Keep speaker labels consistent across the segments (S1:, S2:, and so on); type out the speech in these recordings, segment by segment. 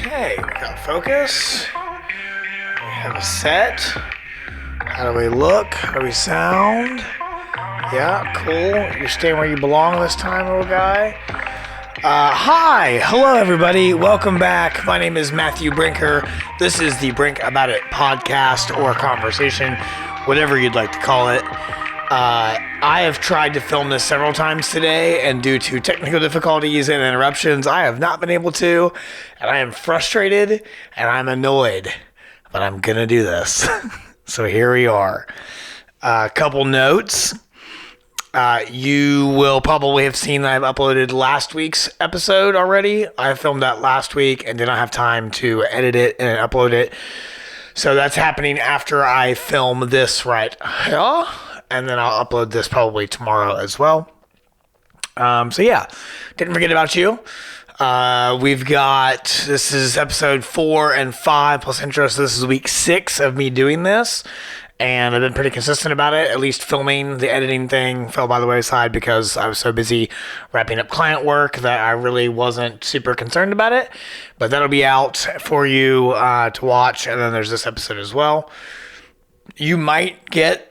S1: Okay, we got focus. We have a set. How do we look? How do we sound? Yeah, cool. You're staying where you belong this time, little guy. Hi! Hello, everybody. Welcome back. My name is Matthew Brinker. This is the Brink About It podcast or conversation, whatever you'd like to call it. I have tried to film this several times today, and due to technical difficulties and interruptions, I have not been able to, and I am frustrated, and I'm annoyed, but I'm gonna do this. So here we are. A couple notes. You will probably have seen that I've uploaded last week's episode already. I filmed that last week and did not have time to edit it and upload it. So that's happening after I film this right here. And then I'll upload this probably tomorrow as well. So yeah, didn't forget about you. This is episode 4 and 5 plus intro. So this is week 6 of me doing this. And I've been pretty consistent about it. At least filming. The editing thing fell by the wayside because I was so busy wrapping up client work that I really wasn't super concerned about it. But that'll be out for you to watch. And then there's this episode as well. You might get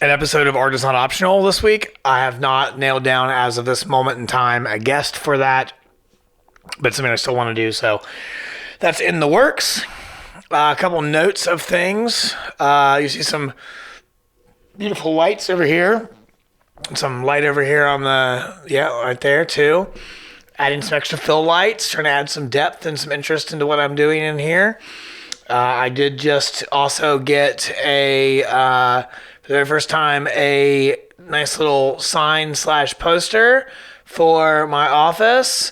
S1: an episode of Art is Not Optional this week. I have not nailed down as of this moment in time a guest for that. But it's something I still want to do. So that's in the works. A couple notes of things. You see some beautiful lights over here. Some light over here on right there too. Adding some extra fill lights, trying to add some depth and some interest into what I'm doing in here. I did just also get for the very first time, a nice little sign / poster for my office.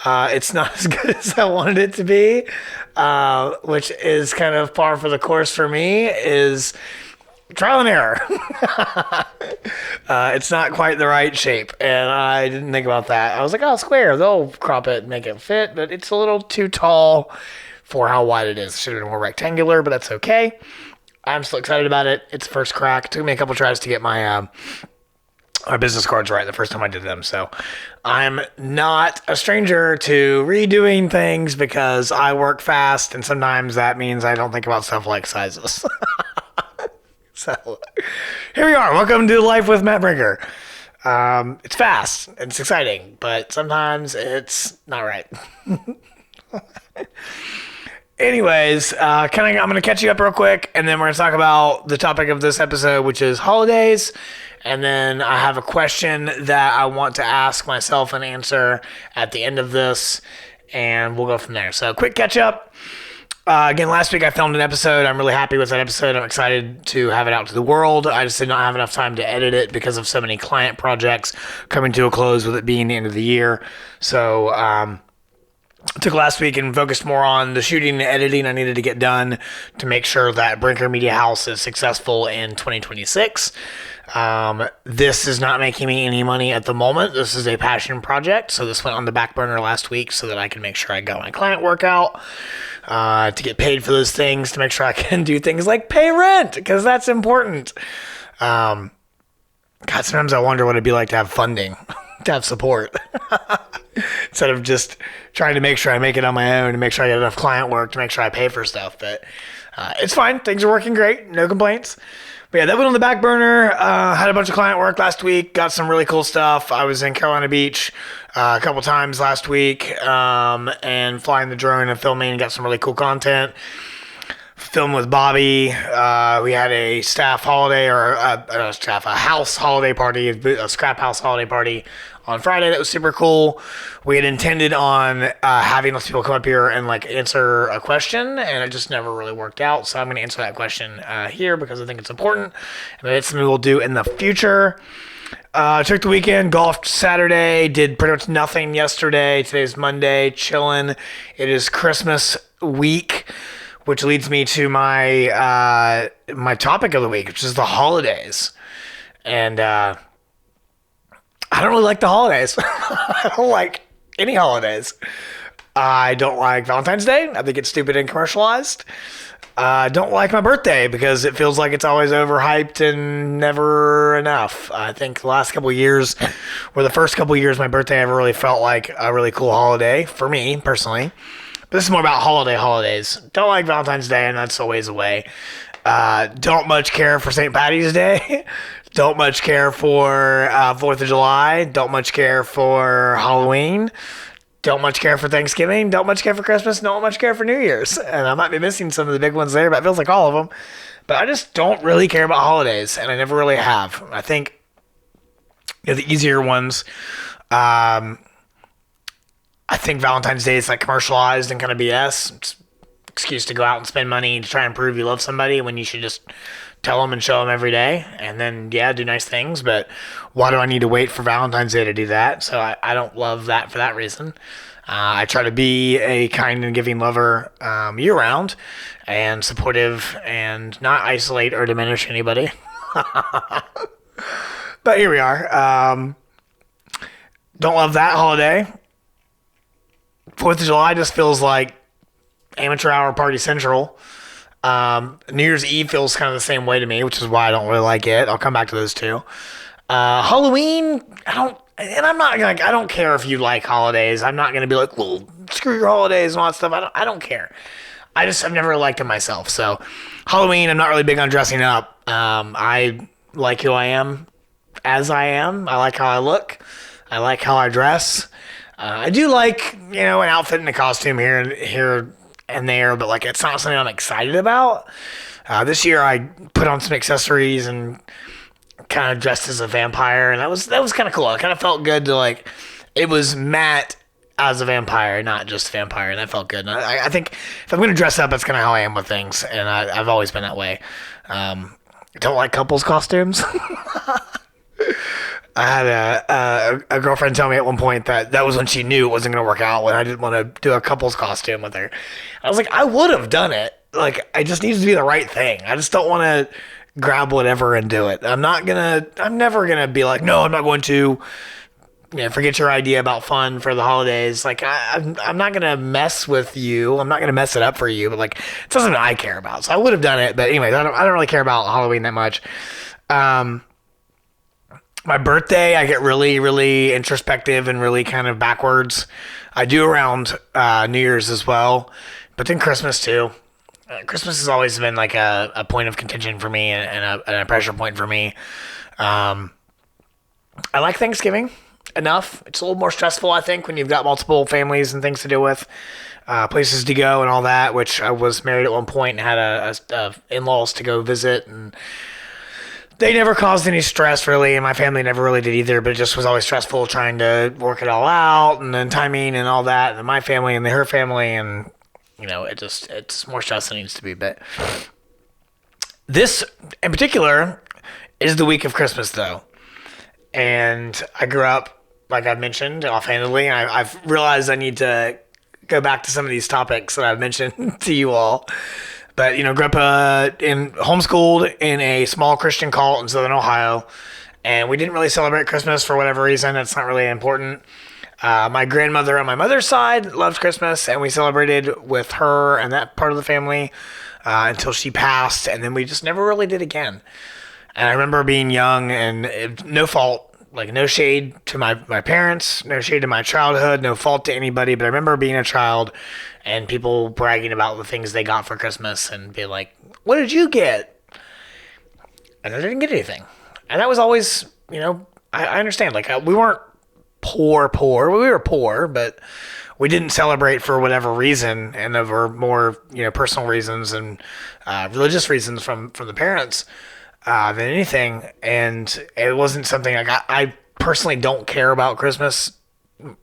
S1: It's not as good as I wanted it to be, which is kind of par for the course for me, is trial and error. It's not quite the right shape, and I didn't think about that. I was like, oh, square, they'll crop it and make it fit, but it's a little too tall for how wide it is. It should have been more rectangular, but that's okay. I'm still excited about it. It's first crack. It took me a couple tries to get my business cards right the first time I did them. So I'm not a stranger to redoing things because I work fast, and sometimes that means I don't think about stuff like sizes. So here we are. Welcome to Life with Matt Brinker. It's fast. It's exciting, but sometimes it's not right. Anyways, I'm going to catch you up real quick, and then we're going to talk about the topic of this episode, which is holidays. And then I have a question that I want to ask myself and answer at the end of this, and we'll go from there. So quick catch up. Again, last week I filmed an episode. I'm really happy with that episode. I'm excited to have it out to the world. I just did not have enough time to edit it because of so many client projects coming to a close with it being the end of the year. So, I took last week and focused more on the shooting and editing I needed to get done to make sure that Brinker Media House is successful in 2026. This is not making me any money at the moment. This is a passion project, so this went on the back burner last week so that I can make sure I got my client work out, to get paid for those things, to make sure I can do things like pay rent, because that's important. God, sometimes I wonder what it'd be like to have funding, to have support. Instead of just trying to make sure I make it on my own and make sure I get enough client work to make sure I pay for stuff. But it's fine. Things are working great. No complaints. But yeah, that went on the back burner. Had a bunch of client work last week. Got some really cool stuff. I was in Carolina Beach a couple times last week, and flying the drone and filming and got some really cool content. Filmed with Bobby. We had a staff holiday, or a house holiday party, a scrap house holiday party on Friday. That was super cool. We had intended on having those people come up here and answer a question, and it just never really worked out. So I'm going to answer that question here because I think it's important, and it's something we'll do in the future. Took the weekend, golfed Saturday, did pretty much nothing yesterday. Today's Monday, chilling. It is Christmas week, which leads me to my my topic of the week, which is the holidays. And I don't really like the holidays. I don't like any holidays. I don't like Valentine's Day. I think it's stupid and commercialized. I don't like my birthday because it feels like it's always overhyped and never enough. I think the last couple of years, or the first couple of years, my birthday ever really felt like a really cool holiday for me personally. But This is more about holidays. Don't like Valentine's Day, and that's a ways away. Don't much care for St. Patty's Day. Don't much care for 4th of July. Don't much care for Halloween. Don't much care for Thanksgiving. Don't much care for Christmas. Don't much care for New Year's. And I might be missing some of the big ones there, but it feels like all of them. But I just don't really care about holidays, and I never really have. I think the easier ones, I think Valentine's Day is like commercialized and kind of BS. It's excuse to go out and spend money to try and prove you love somebody when you should just tell them and show them every day, and then do nice things. But why do I need to wait for Valentine's Day to do that? So I don't love that for that reason. I try to be a kind and giving lover year round and supportive and not isolate or diminish anybody. But here we are. Don't love that holiday. 4th of July just feels like amateur hour party central. New Year's Eve feels kind of the same way to me, which is why I don't really like it. I'll come back to those two. Halloween, I'm not like, I don't care if you like holidays. I'm not gonna be like, well, screw your holidays and all that stuff. I don't care. I've never liked them myself. So Halloween, I'm not really big on dressing up. I like who I am as I am. I like how I look. I like how I dress. I do like, an outfit and a costume here and there, but like it's not something I'm excited about. This year I put on some accessories and kind of dressed as a vampire, and that was kind of cool. It kind of felt good to like, it was Matt as a vampire, not just a vampire, and that felt good. And I think if I'm going to dress up, that's kind of how I am with things, and I've always been that way. Don't like couples costumes. I had a girlfriend tell me at one point that was when she knew it wasn't going to work out, when I didn't want to do a couple's costume with her. I was like, I would have done it. Like, I just needs to be the right thing. I just don't want to grab whatever and do it. I'm never going to be like, no, I'm not going to, forget your idea about fun for the holidays. Like, I'm not going to mess with you. I'm not going to mess it up for you, but like, it's something I care about. So I would have done it. But anyways, I don't really care about Halloween that much. My birthday, I get really, really introspective and really kind of backwards. I do around New Year's as well, but then Christmas too. Christmas has always been like a point of contention for me and a pressure point for me. I like Thanksgiving enough. It's a little more stressful, I think, when you've got multiple families and things to deal with, places to go and all that, which I was married at one point and had a in-laws to go visit, and they never caused any stress, really, and my family never really did either, but it just was always stressful trying to work it all out, and then timing and all that, and then my family and her family, and, it's more stress than it needs to be. But this, in particular, is the week of Christmas, though. And I grew up, like I've mentioned, offhandedly, and I've realized I need to go back to some of these topics that I've mentioned to you all. But, grew up homeschooled in a small Christian cult in Southern Ohio, and we didn't really celebrate Christmas for whatever reason. It's not really important. My grandmother on my mother's side loved Christmas, and we celebrated with her and that part of the family until she passed, and then we just never really did again. And I remember being young, and no fault, like no shade to my parents, no shade to my childhood, no fault to anybody, but I remember being a child and people bragging about the things they got for Christmas and be like, what did you get? And I didn't get anything. And that was always, I understand. Like, we weren't poor. We were poor, but we didn't celebrate for whatever reason, and over more, personal reasons and religious reasons from the parents than anything. And it wasn't something I personally don't care about Christmas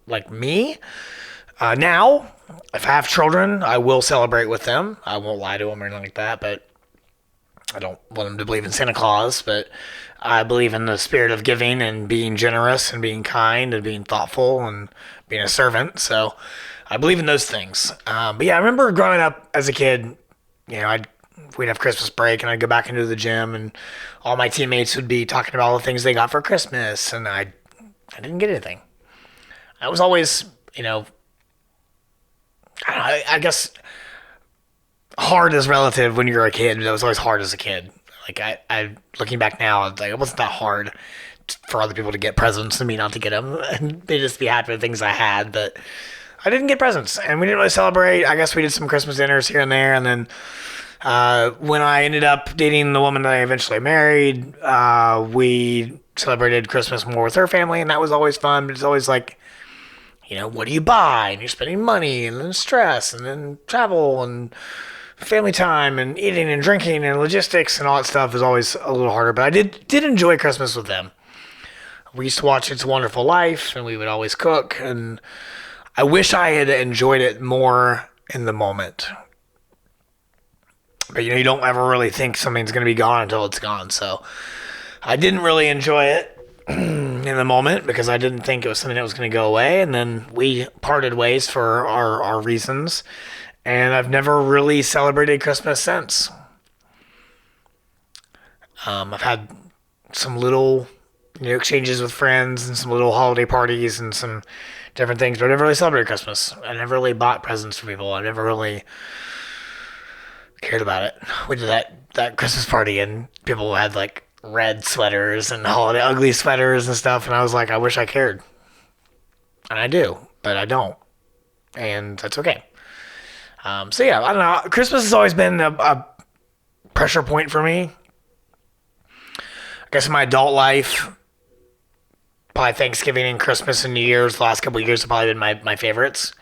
S1: like me. Now, if I have children, I will celebrate with them. I won't lie to them or anything like that, but I don't want them to believe in Santa Claus, but I believe in the spirit of giving and being generous and being kind and being thoughtful and being a servant. So I believe in those things. But yeah, I remember growing up as a kid, we'd have Christmas break and I'd go back into the gym and all my teammates would be talking about all the things they got for Christmas, and I didn't get anything. I was always, I guess hard is relative when you're a kid. That was always hard as a kid. Like, I looking back now, like, it wasn't that hard for other people to get presents and me not to get them, and they just be happy with things I had. But I didn't get presents, and we didn't really celebrate. I guess we did some Christmas dinners here and there, and then when I ended up dating the woman that I eventually married, we celebrated Christmas more with her family, and that was always fun. But it's always like, what do you buy? And you're spending money, and then stress, and then travel, and family time, and eating and drinking, and logistics, and all that stuff is always a little harder. But I did enjoy Christmas with them. We used to watch It's a Wonderful Life, and we would always cook, and I wish I had enjoyed it more in the moment. But, you don't ever really think something's going to be gone until it's gone. So I didn't really enjoy it in the moment because I didn't think it was something that was going to go away. And then we parted ways for our reasons. And I've never really celebrated Christmas since. I've had some little exchanges with friends and some little holiday parties and some different things, but I never really celebrated Christmas. I never really bought presents for people. I never really cared about it. We did that Christmas party, and people had like red sweaters and holiday ugly sweaters and stuff, and I was like, I wish I cared. And I do, but I don't. And that's okay. So yeah, I don't know. Christmas has always been a pressure point for me. I guess in my adult life, probably Thanksgiving and Christmas and New Year's, the last couple of years have probably been my favorites.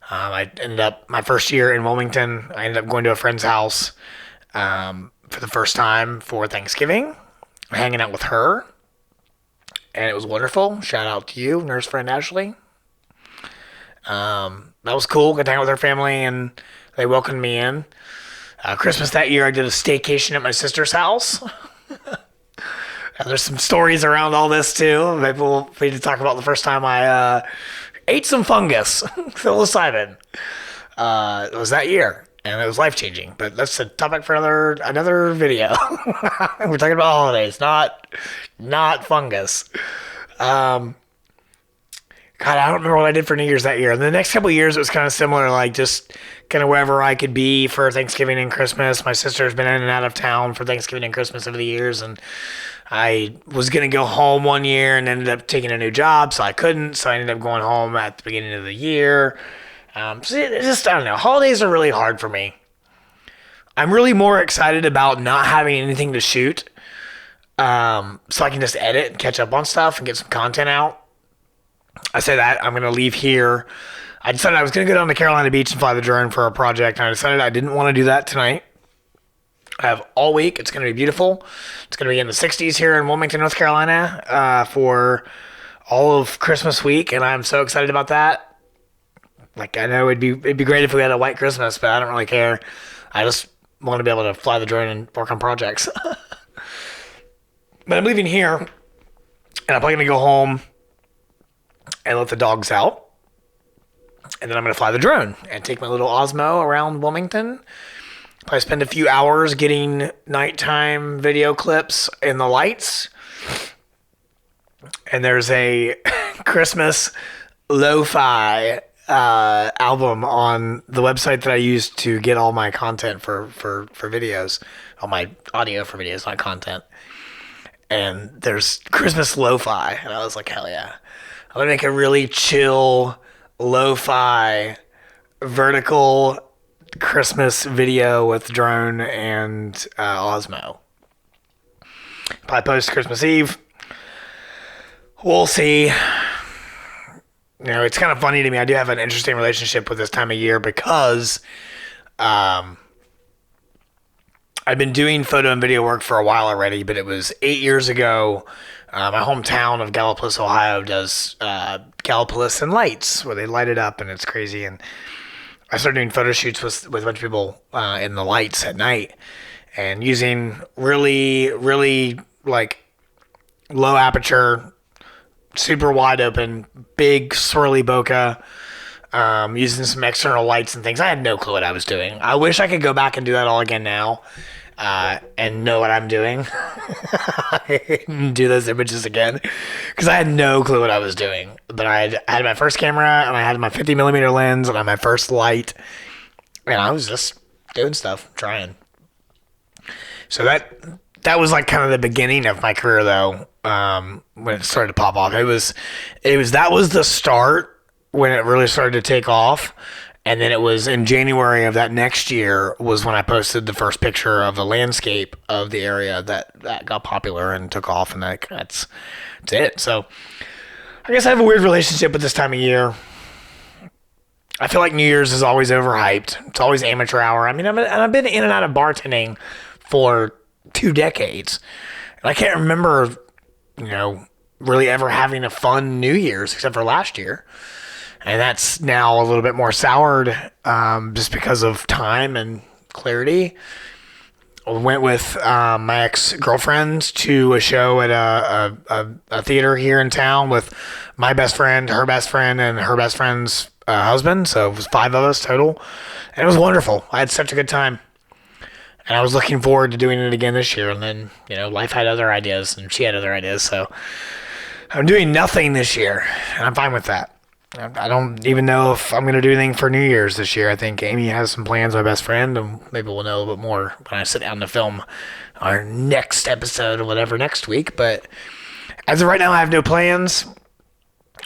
S1: I ended up, my first year in Wilmington, I ended up going to a friend's house for the first time for Thanksgiving, hanging out with her, and it was wonderful. Shout out to you, nurse friend Ashley. That was cool. Got to hang out with her family, and they welcomed me in. Christmas that year, I did a staycation at my sister's house. There's some stories around all this, too. Maybe we'll need to talk about the first time I ate some fungus, psilocybin. It was that year, and it was life-changing. But that's a topic for another video. We're talking about holidays, not fungus. God, I don't remember what I did for New Year's that year. And the next couple of years, it was kind of similar, like just kind of wherever I could be for Thanksgiving and Christmas. My sister's been in and out of town for Thanksgiving and Christmas over the years, and I was going to go home one year and ended up taking a new job, so I couldn't. So I ended up going home at the beginning of the year. So I don't know. Holidays are really hard for me. I'm really more excited about not having anything to shoot, so I can just edit and catch up on stuff and get some content out. I say that I'm going to leave here. I decided I was going to go down to Carolina Beach and fly the drone for a project, and I decided I didn't want to do that tonight. I have all week. It's going to be beautiful. It's going to be in the 60s here in Wilmington, North Carolina, for all of Christmas week, and I'm so excited about that. Like, I know it'd be great if we had a white Christmas, but I don't really care. I just want to be able to fly the drone and work on projects. But I'm leaving here, and I'm probably going to go home and let the dogs out. And then I'm going to fly the drone and take my little Osmo around Wilmington. Probably spend a few hours getting nighttime video clips in the lights. And there's a Christmas lo-fi album on the website that I use to get all my content for videos. All my audio for videos, not content. And there's Christmas lo-fi. And I was like, hell yeah. I'm going to make a really chill lo-fi vertical Christmas video with drone and Osmo. Probably post Christmas Eve. We'll see. It's kind of funny to me. I do have an interesting relationship with this time of year because I've been doing photo and video work for a while already, but it was 8 years ago. My hometown of Gallipolis, Ohio does Gallipolis and lights where they light it up and it's crazy. And I started doing photo shoots with a bunch of people in the lights at night and using really, really like low aperture, super wide open, big swirly bokeh, using some external lights and things. I had no clue what I was doing. I wish I could go back and do that all again now. And know what I'm doing. Do those images again because I had no clue what I was doing. But I had my first camera and I had my 50mm lens and I had my first light, and I was just doing stuff, trying. So that was like kind of the beginning of my career, though. When it started to pop off, that was the start when it really started to take off. And then it was in January of that next year was when I posted the first picture of the landscape of the area that got popular and took off. And that's it. So I guess I have a weird relationship with this time of year. I feel like New Year's is always overhyped. It's always amateur hour. I mean, I've been in and out of bartending for 2 decades. And I can't remember, really ever having a fun New Year's except for last year. And that's now a little bit more soured just because of time and clarity. I went with my ex-girlfriend to a show at a theater here in town with my best friend, her best friend, and her best friend's husband. So it was 5 of us total. And it was wonderful. I had such a good time. And I was looking forward to doing it again this year. And then, life had other ideas and she had other ideas. So I'm doing nothing this year. And I'm fine with that. I don't even know if I'm going to do anything for New Year's this year. I think Amy has some plans, my best friend, and maybe we'll know a little bit more when I sit down to film our next episode or whatever next week. But as of right now, I have no plans.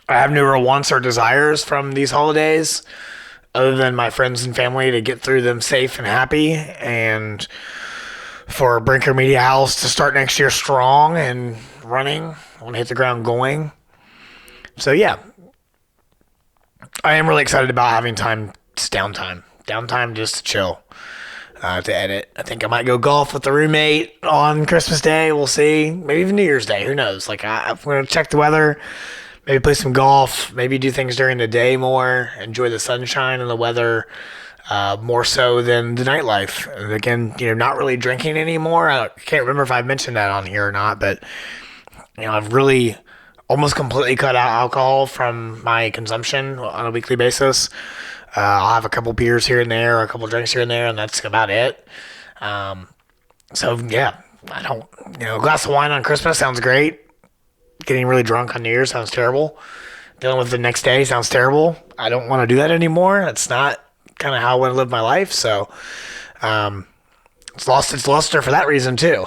S1: I have no real wants or desires from these holidays other than my friends and family to get through them safe and happy, and for Brinker Media House to start next year strong and running. I want to hit the ground going. So, yeah. I am really excited about having downtime just to chill, to edit. I think I might go golf with the roommate on Christmas Day. We'll see. Maybe even New Year's Day. Who knows? I'm going to check the weather, maybe play some golf, maybe do things during the day more, enjoy the sunshine and the weather more so than the nightlife. And again, not really drinking anymore. I can't remember if I mentioned that on here or not, but, I've really almost completely cut out alcohol from my consumption on a weekly basis. I'll have a couple beers here and there, or a couple drinks here and there, and that's about it. So yeah, I don't, a glass of wine on Christmas sounds great. Getting really drunk on New Year's sounds terrible. Dealing with the next day sounds terrible. I don't want to do that anymore. It's not kind of how I want to live my life. So, it's lost its luster for that reason too.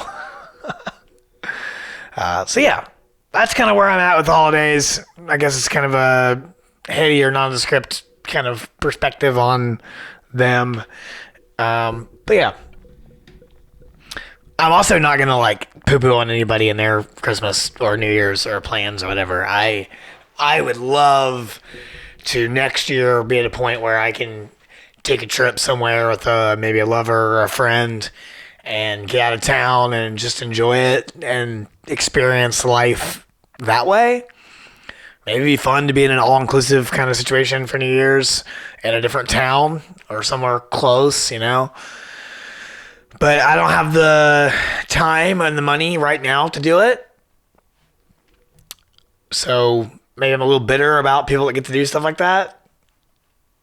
S1: So yeah. That's kind of where I'm at with the holidays. I guess it's kind of a heady or nondescript kind of perspective on them. But yeah. I'm also not going to poo-poo on anybody in their Christmas or New Year's or plans or whatever. I would love to next year be at a point where I can take a trip somewhere with maybe a lover or a friend and get out of town and just enjoy it and experience life that way. Maybe it'd be fun to be in an all-inclusive kind of situation for New Year's in a different town or somewhere close, But I don't have the time and the money right now to do it. So maybe I'm a little bitter about people that get to do stuff like that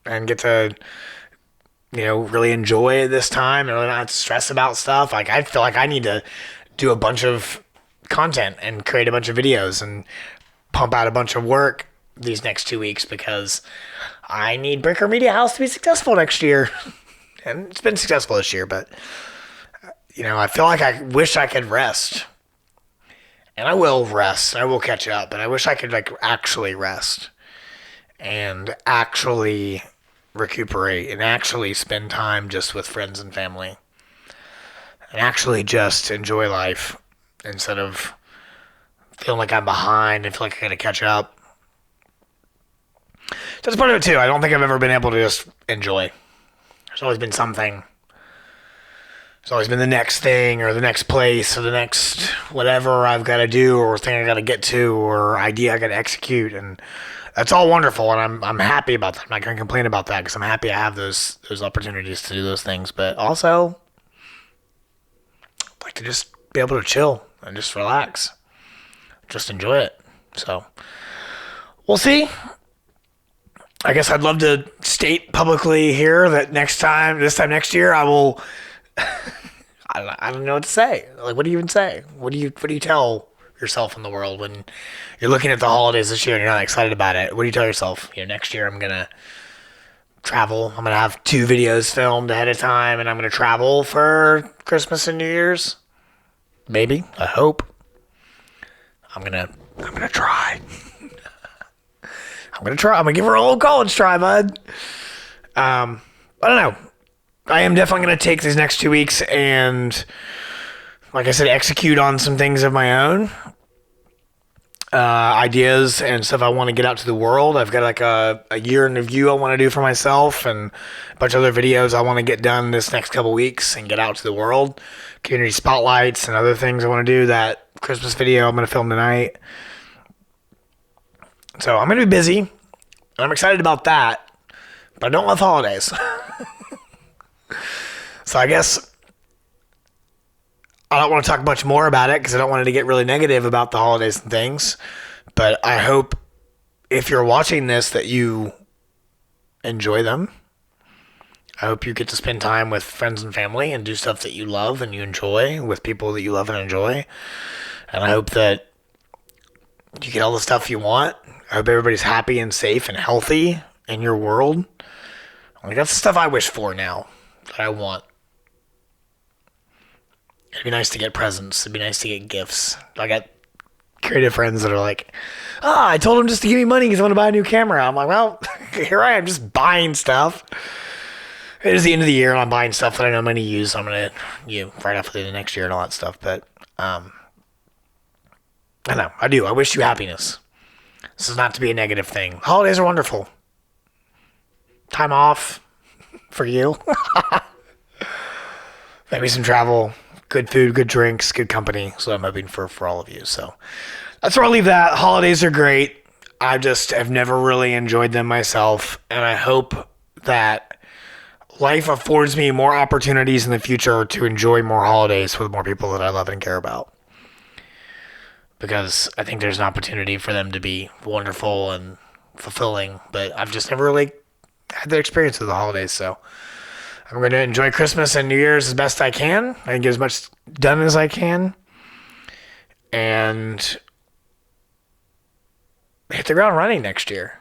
S1: and get to really enjoy this time and really not stress about stuff. I feel like I need to do a bunch of content and create a bunch of videos and pump out a bunch of work these next 2 weeks because I need Brinker Media House to be successful next year. And it's been successful this year, but I feel like I wish I could rest. And I will rest. I will catch up, but I wish I could actually rest and actually recuperate and actually spend time just with friends and family and actually just enjoy life instead of feeling like I'm behind and feel like I gotta catch up. So that's part of it too. I don't think I've ever been able to just enjoy. There's always been something. There's always been the next thing or the next place or the next whatever I've got to do or thing I got to get to or idea I got to execute, and that's all wonderful, and I'm happy about that. I'm not going to complain about that because I'm happy I have those opportunities to do those things. But also, I'd like to just be able to chill and just relax, just enjoy it. So we'll see. I guess I'd love to state publicly here that this time next year, I will. I don't know what to say. What do you even say? What do you tell yourself in the world when you're looking at the holidays this year and you're not excited about it? What do you tell yourself? Next year I'm gonna travel. I'm gonna have 2 videos filmed ahead of time, and I'm gonna travel for Christmas and New Year's. Maybe. I hope. I'm gonna try. I'm I'm going to try. I'm going to give her a little college try, bud. I don't know. I am definitely going to take these next 2 weeks and, like I said, execute on some things of my own. Ideas and stuff I want to get out to the world. I've got like a year in review I want to do for myself and a bunch of other videos I want to get done this next couple weeks and get out to the world. Community spotlights and other things I want to do. That Christmas video I'm going to film tonight. So I'm going to be busy and I'm excited about that, but I don't love holidays. So I guess I don't want to talk much more about it because I don't want it to get really negative about the holidays and things. But I hope if you're watching this that you enjoy them. I hope you get to spend time with friends and family and do stuff that you love and you enjoy with people that you love and enjoy. And I hope that you get all the stuff you want. I hope everybody's happy and safe and healthy in your world. Like, that's the stuff I wish for now that I want. It'd be nice to get presents. It'd be nice to get gifts. I got creative friends that are like, I told them just to give me money because I want to buy a new camera. I'm like, well, here I am just buying stuff. It is the end of the year and I'm buying stuff that I know I'm going to use. So I'm going to, right after the next year and all that stuff. But, I know. I do. I wish you happiness. This is not to be a negative thing. Holidays are wonderful. Time off for you. Maybe some travel. Good food, good drinks, good company. So I'm hoping for all of you. So that's where I'll leave that. Holidays are great. I just have never really enjoyed them myself. And I hope that life affords me more opportunities in the future to enjoy more holidays with more people that I love and care about. Because I think there's an opportunity for them to be wonderful and fulfilling. But I've just never really had the experience of the holidays. So I'm going to enjoy Christmas and New Year's as best I can. I can get as much done as I can. And hit the ground running next year.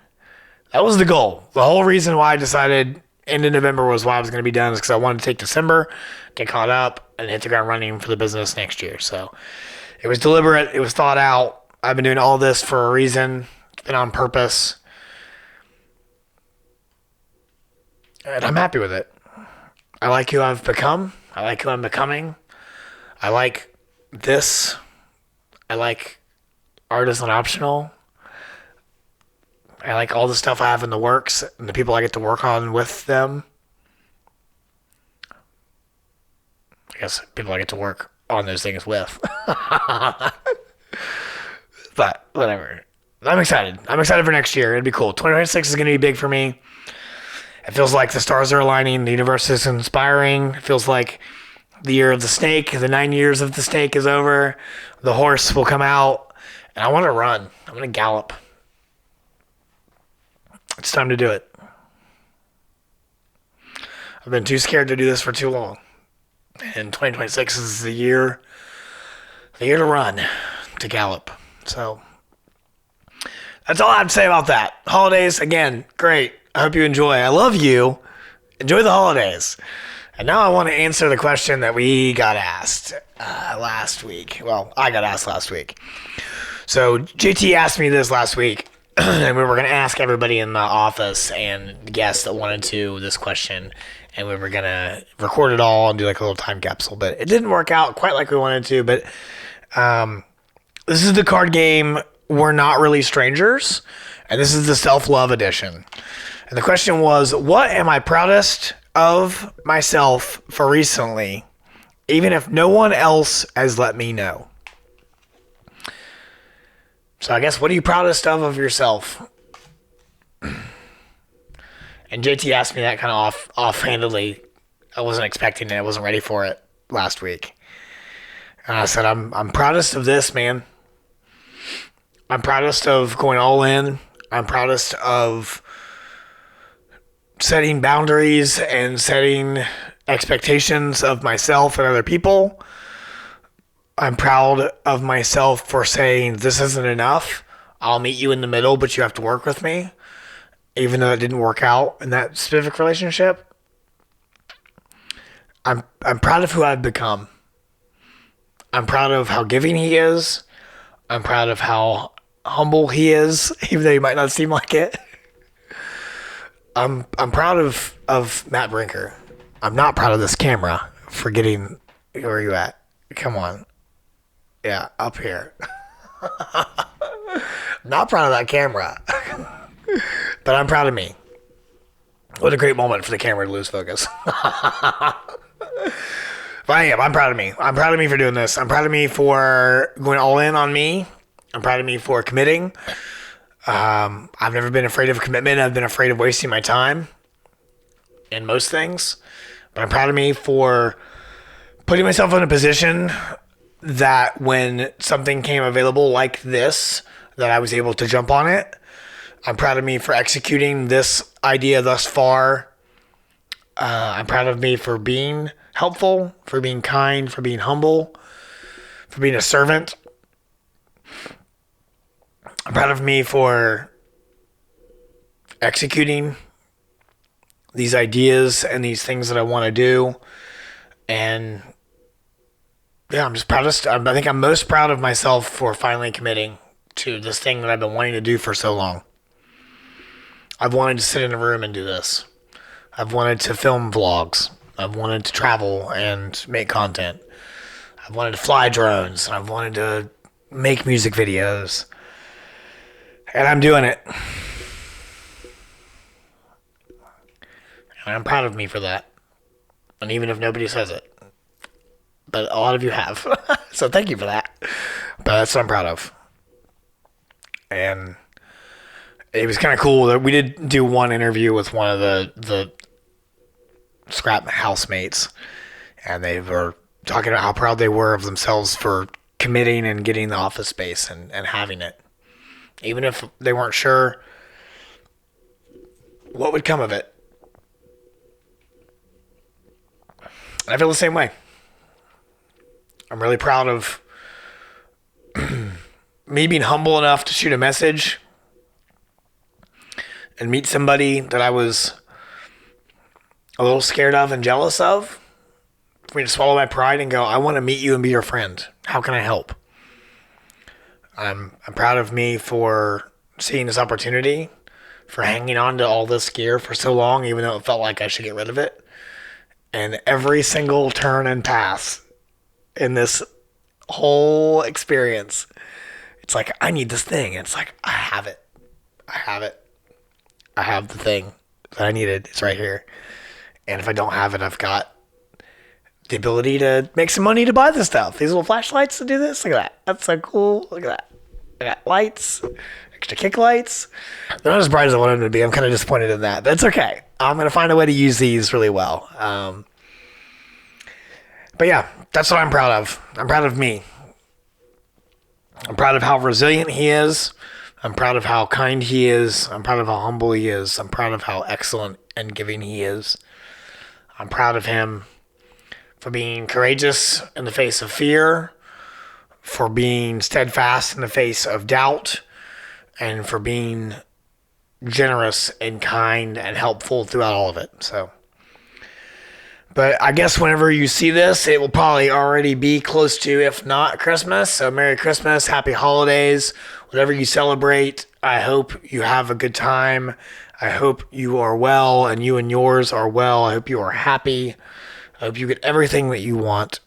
S1: That was the goal. The whole reason why I decided end of November was why I was going to be done is because I wanted to take December, get caught up, and hit the ground running for the business next year. So it was deliberate. It was thought out. I've been doing all this for a reason. It's been on purpose. And I'm happy with it. I like who I've become. I like who I'm becoming. I like this. I like Artisan Optional. I like all the stuff I have in the works and the people I get to work on with them. I guess people I get to work on those things with. But whatever. I'm excited. I'm excited for next year. It'd be cool. 2026 is going to be big for me. It feels like the stars are aligning. The universe is inspiring. It feels like the year of the snake, the 9 years of the snake is over. The horse will come out. And I want to run. I want to gallop. It's time to do it. I've been too scared to do this for too long. And 2026 is the year to run, to gallop. So that's all I have to say about that. Holidays, again, great. I hope you enjoy. I love you. Enjoy the holidays. And now I want to answer the question that we got asked last week. Well, I got asked last week. So JT asked me this last week, and we were going to ask everybody in the office and the guests that wanted to this question, and we were going to record it all and do like a little time capsule. But it didn't work out quite like we wanted to. But this is the card game We're Not Really Strangers, and this is the self-love edition. And the question was, what am I proudest of myself for recently, even if no one else has let me know? So I guess, what are you proudest of yourself? And JT asked me that kind of offhandedly. I wasn't expecting it. I wasn't ready for it last week. And I said, I'm proudest of this, man. I'm proudest of going all in. I'm proudest of setting boundaries and setting expectations of myself and other people. I'm proud of myself for saying, this isn't enough. I'll meet you in the middle, but you have to work with me. Even though it didn't work out in that specific relationship. I'm proud of who I've become. I'm proud of how giving he is. I'm proud of how humble he is, even though he might not seem like it. I'm proud of Matt Brinker. I'm not proud of this camera for getting. Where are you at? Come on. Yeah, up here. Not proud of that camera. But I'm proud of me. What a great moment for the camera to lose focus. But I am. I'm proud of me. I'm proud of me for doing this. I'm proud of me for going all in on me. I'm proud of me for committing. I've never been afraid of commitment. I've been afraid of wasting my time in most things. But I'm proud of me for putting myself in a position that when something came available like this, that I was able to jump on it. I'm proud of me for executing this idea thus far. I'm proud of me for being helpful, for being kind, for being humble, for being a servant. I'm proud of me for executing these ideas and these things that I want to do. And yeah, I'm just proudest. I think I'm most proud of myself for finally committing to this thing that I've been wanting to do for so long. I've wanted to sit in a room and do this. I've wanted to film vlogs. I've wanted to travel and make content. I've wanted to fly drones. And I've wanted to make music videos. And I'm doing it. And I'm proud of me for that. And even if nobody says it. But a lot of you have. So thank you for that. But that's what I'm proud of. And it was kind of cool that we did do one interview with one of the scrap housemates. And they were talking about how proud they were of themselves for committing and getting the office space and having it. Even if they weren't sure what would come of it. I feel the same way. I'm really proud of me being humble enough to shoot a message and meet somebody that I was a little scared of and jealous of. For me to swallow my pride and go, I want to meet you and be your friend. How can I help? I'm proud of me for seeing this opportunity, for hanging on to all this gear for so long, even though it felt like I should get rid of it. And every single turn and pass in this whole experience, it's like, I need this thing. And it's like, I have it. I have it. I have the thing that I needed. It's right here. And if I don't have it, I've got the ability to make some money to buy this stuff. These little flashlights to do this. Look at that. That's so cool. Look at that. I got lights, extra kick lights. They're not as bright as I wanted them to be. I'm kind of disappointed in that. That's okay. I'm going to find a way to use these really well. But yeah, that's what I'm proud of. I'm proud of me. I'm proud of how resilient he is. I'm proud of how kind he is. I'm proud of how humble he is. I'm proud of how excellent and giving he is. I'm proud of him for being courageous in the face of fear, for being steadfast in the face of doubt, and for being generous and kind and helpful throughout all of it. So, but I guess whenever you see this, it will probably already be close to, if not Christmas. So Merry Christmas, Happy Holidays, whatever you celebrate. I hope you have a good time. I hope you are well and you and yours are well. I hope you are happy. I hope you get everything that you want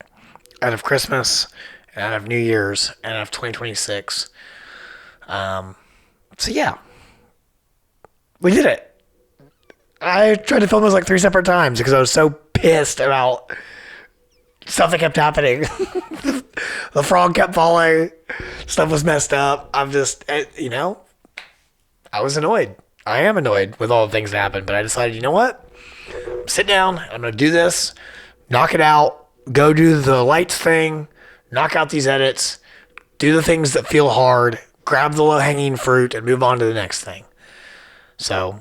S1: out of Christmas and out of New Year's and out of 2026. So yeah, we did it. I tried to film this like 3 separate times because I was so pissed about stuff that kept happening. The frog kept falling. Stuff was messed up. I'm just, I was annoyed. I am annoyed with all the things that happened, but I decided, you know what? Sit down. I'm going to do this. Knock it out, go do the lights thing, knock out these edits, do the things that feel hard, grab the low-hanging fruit, and move on to the next thing. So,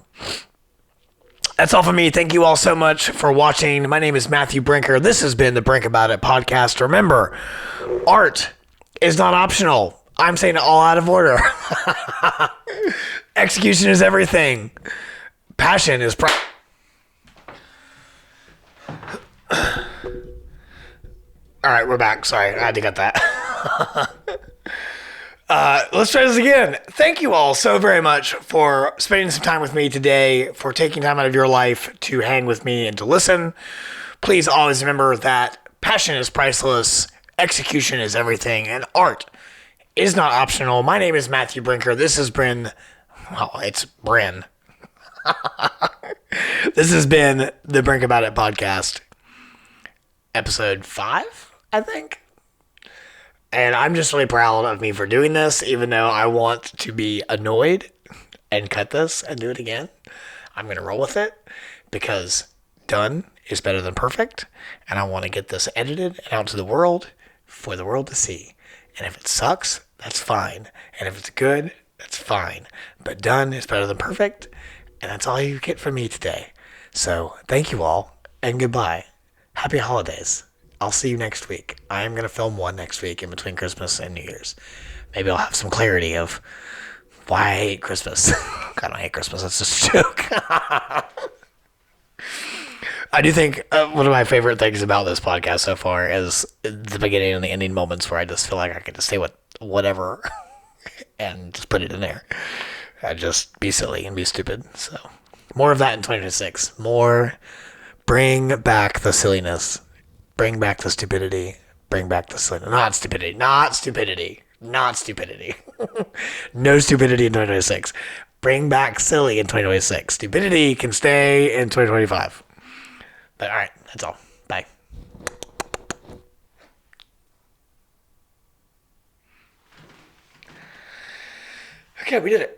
S1: that's all for me. Thank you all so much for watching. My name is Matthew Brinker. This has been the Brink About It podcast. Remember, art is not optional. I'm saying it all out of order. Execution is everything. Passion is All right, we're back. Sorry, I had to get that. Let's try this again. Thank you all so very much for spending some time with me today, for taking time out of your life to hang with me and to listen. Please always remember that passion is priceless, execution is everything, and art is not optional. My name is Matthew Brinker. This is Bryn. Well, it's Bryn. This has been the Brink About It podcast, episode 5, I think. And I'm just really proud of me for doing this, even though I want to be annoyed and cut this and do it again. I'm going to roll with it because done is better than perfect. And I want to get this edited and out to the world for the world to see. And if it sucks, that's fine. And if it's good, that's fine. But done is better than perfect. And that's all you get from me today. So thank you all and goodbye. Happy holidays. I'll see you next week. I am going to film one next week in between Christmas and New Year's. Maybe I'll have some clarity of why I hate Christmas. I don't hate Christmas. That's just a joke. I do think one of my favorite things about this podcast so far is the beginning and the ending moments where I just feel like I can just say whatever and just put it in there. I just be silly and be stupid. So more of that in 2026. More bring back the silliness. Bring back the stupidity. Bring back the silliness. Not stupidity. Not stupidity. Not stupidity. No stupidity in 2026. Bring back silly in 2026. Stupidity can stay in 2025. But all right, that's all. Bye. Okay, we did it.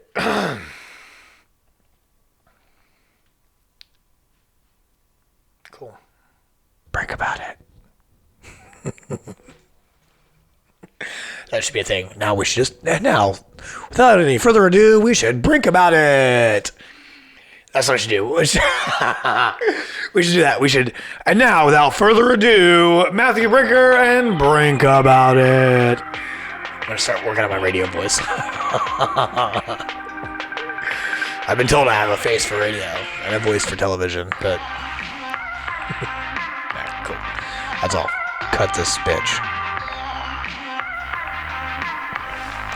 S1: Cool. Brink about it. That should be a thing. Now, without any further ado, we should brink about it. That's what we should do. We should do that. And now, without further ado, Matthew Brinker and brink about it. I'm going to start working on my radio voice. I've been told I have a face for radio and a voice for television, but... Alright, cool. That's all. Cut this bitch.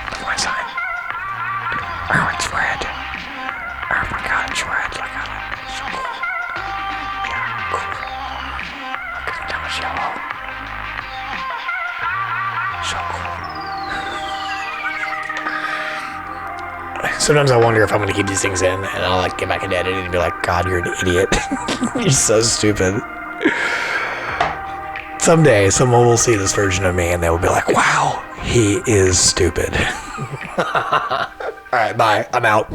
S1: Look at my sign. Oh, it's red. Oh my god, it's red. Look at it. It's so cool. Yeah, cool. Look at how much yellow. So cool. Sometimes I wonder if I'm going to keep these things in and I'll like get back into editing and be like, God, you're an idiot. You're so stupid. Someday, someone will see this version of me and they will be like, wow, he is stupid. All right, bye. I'm out.